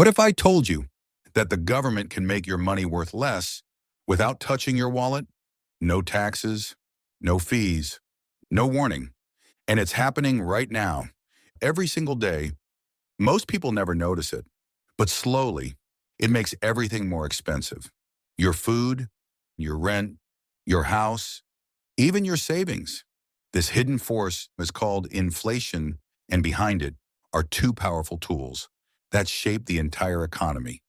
What if I told you that the government can make your money worth less without touching your wallet? No taxes, no fees, no warning. And it's happening right now. Every single day, most people never notice it, but slowly, it makes everything more expensive. Your food, your rent, your house, even your savings. This hidden force is called inflation, and behind it are two powerful tools that shape the entire economy: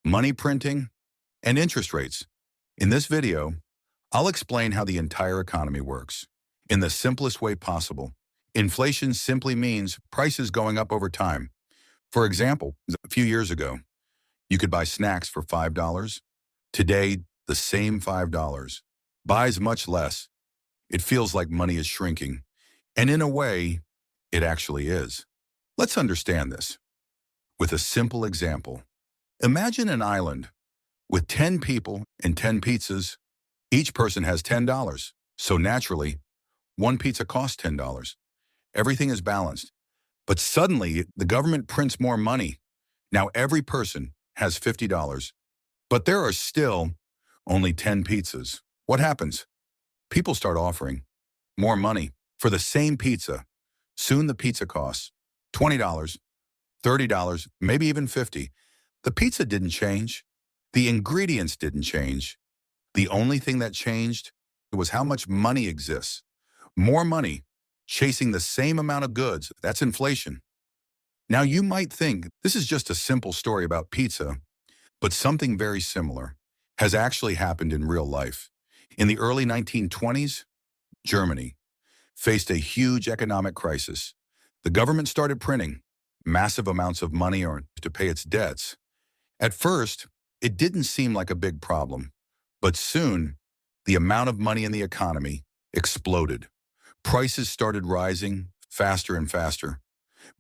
money printing and interest rates. In this video, I'll explain how the entire economy works in the simplest way possible. Inflation simply means prices going up over time. For example, a few years ago, you could buy snacks for $5. Today, the same $5 buys much less. It feels like money is shrinking. And in a way, it actually is. Let's understand this with a simple example. Imagine an island with 10 people and 10 pizzas. Each person has $10. So naturally, one pizza costs $10. Everything is balanced. But suddenly, the government prints more money. Now every person has $50. But there are still only 10 pizzas. What happens? People start offering more money for the same pizza. Soon the pizza costs $20, $30, maybe even $50. The pizza didn't change. The ingredients didn't change. The only thing that changed was how much money exists. More money chasing the same amount of goods. That's inflation. Now you might think this is just a simple story about pizza, but something very similar has actually happened in real life. In the early 1920s, Germany faced a huge economic crisis. The government started printing massive amounts of money to pay its debts. At first, it didn't seem like a big problem, but soon, the amount of money in the economy exploded. Prices started rising faster and faster.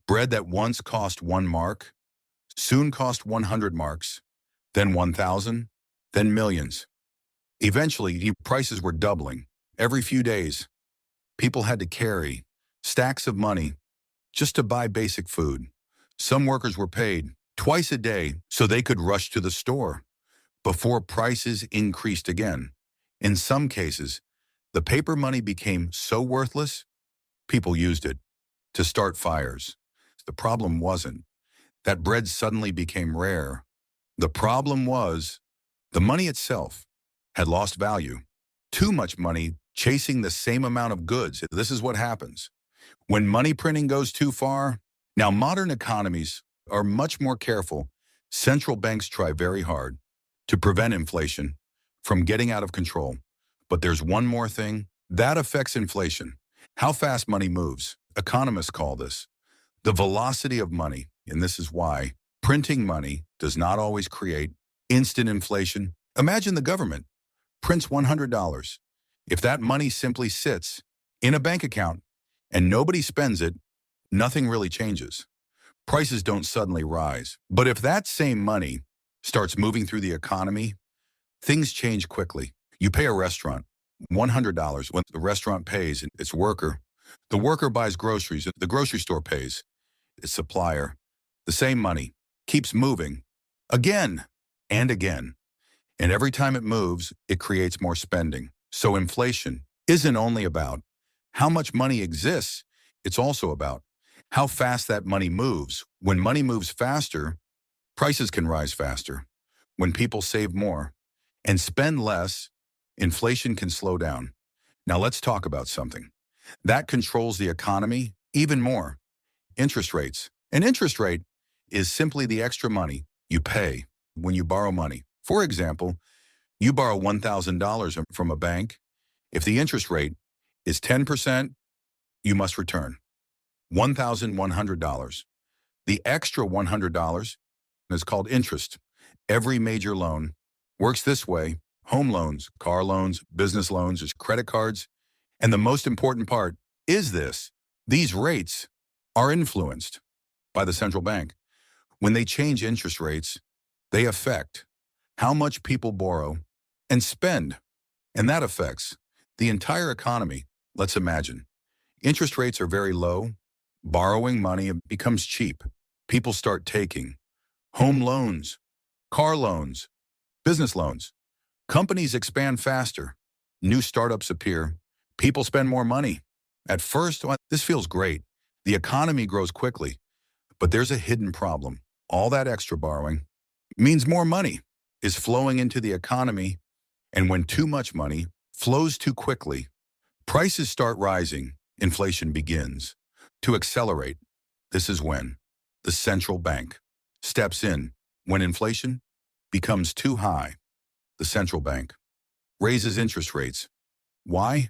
Bread that once cost 1 mark soon cost 100 marks, then 1,000, then millions. Eventually, prices were doubling. Every few days, people had to carry stacks of money just to buy basic food. Some workers were paid twice a day so they could rush to the store before prices increased again. In some cases, the paper money became so worthless, people used it to start fires. The problem wasn't that bread suddenly became rare. The problem was the money itself had lost value. Too much money chasing the same amount of goods. This is what happens when money printing goes too far. Now, modern economies are much more careful. Central banks try very hard to prevent inflation from getting out of control. But there's one more thing that affects inflation: how fast money moves. Economists call this the velocity of money. And this is why printing money does not always create instant inflation. Imagine the government prints $100. If that money simply sits in a bank account and nobody spends it, nothing really changes. Prices don't suddenly rise. But if that same money starts moving through the economy, things change quickly. You pay a restaurant $100 when the restaurant pays its worker. The worker buys groceries. The grocery store pays its supplier. The same money keeps moving again and again. And every time it moves, it creates more spending. So inflation isn't only about how much money exists, it's also about how fast that money moves. When money moves faster, prices can rise faster. When people save more and spend less, inflation can slow down. Now let's talk about something that controls the economy even more: interest rates. An interest rate is simply the extra money you pay when you borrow money. For example, you borrow $1,000 from a bank. If the interest rate is 10%, you must return $1,100. The extra $100 is called interest. Every major loan works this way: home loans, car loans, business loans, credit cards. And the most important part is this: these rates are influenced by the central bank. When they change interest rates, they affect how much people borrow and spend, and that affects the entire economy. Let's imagine interest rates are very low, borrowing money becomes cheap. People start taking Home loans, car loans, business loans. Companies expand faster. New startups appear. People spend more money. At first, well, this feels great. The economy grows quickly. But there's a hidden problem. All that extra borrowing means more money is flowing into the economy, and when too much money flows too quickly, prices start rising, inflation begins to accelerate. This is when the central bank steps in. When inflation becomes too high, the central bank raises interest rates. Why?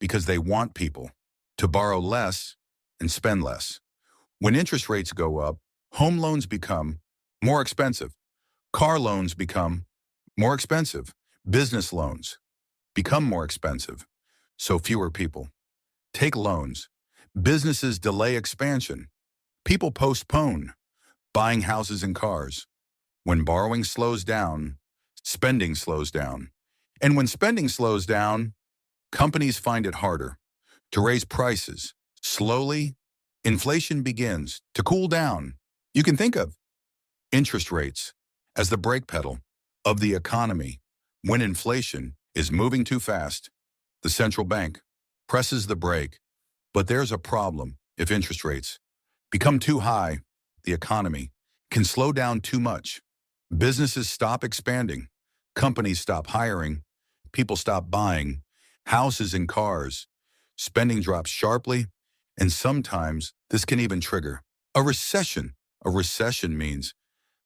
Because they want people to borrow less and spend less. When interest rates go up, home loans become more expensive. Car loans become more expensive. Business loans become more expensive. So fewer people take loans. Businesses delay expansion. People postpone buying houses and cars. When borrowing slows down, spending slows down. And when spending slows down, companies find it harder to raise prices. Slowly, inflation begins to cool down. You can think of interest rates as the brake pedal of the economy. When inflation is moving too fast, the central bank presses the brake. But there's a problem. If interest rates become too high, the economy can slow down too much. Businesses stop expanding. Companies stop hiring. People stop buying houses and cars. Spending drops sharply. And sometimes this can even trigger a recession. A recession means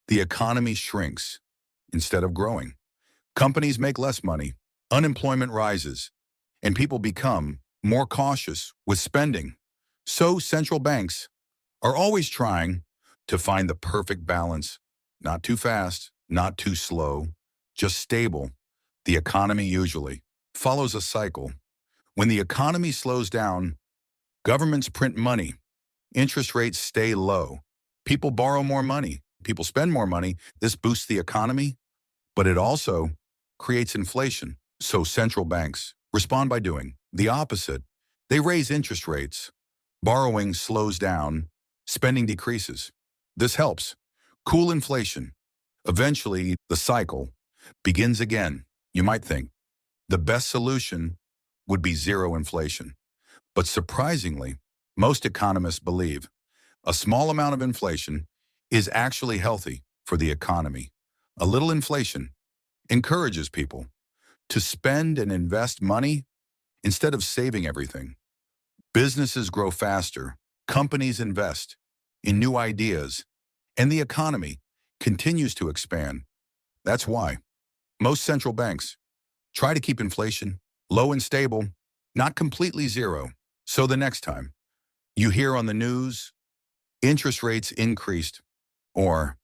the economy shrinks instead of growing. Companies make less money. Unemployment rises. And people become more cautious with spending. So central banks are always trying to find the perfect balance. Not too fast, not too slow, just stable. The economy usually follows a cycle. When the economy slows down, governments print money. Interest rates stay low. People borrow more money. People spend more money. This boosts the economy, but it also creates inflation. So central banks respond by doing the opposite. They raise interest rates. Borrowing slows down. Spending decreases. This helps cool inflation. Eventually, the cycle begins again. You might think the best solution would be zero inflation. But surprisingly, most economists believe a small amount of inflation is actually healthy for the economy. A little inflation encourages people to spend and invest money instead of saving everything. Businesses grow faster, companies invest in new ideas, and the economy continues to expand. That's why most central banks try to keep inflation low and stable, not completely zero. So the next time you hear on the news, interest rates increased, or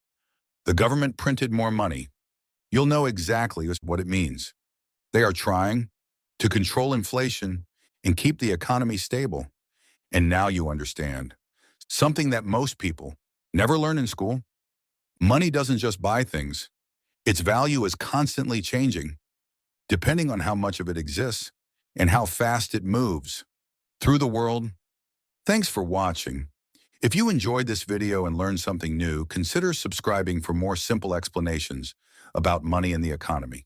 the government printed more money, you'll know exactly what it means. They are trying to control inflation and keep the economy stable. And now you understand something that most people never learn in school. Money doesn't just buy things. Its value is constantly changing, depending on how much of it exists and how fast it moves through the world. Thanks for watching. If you enjoyed this video and learned something new, consider subscribing for more simple explanations about money and the economy.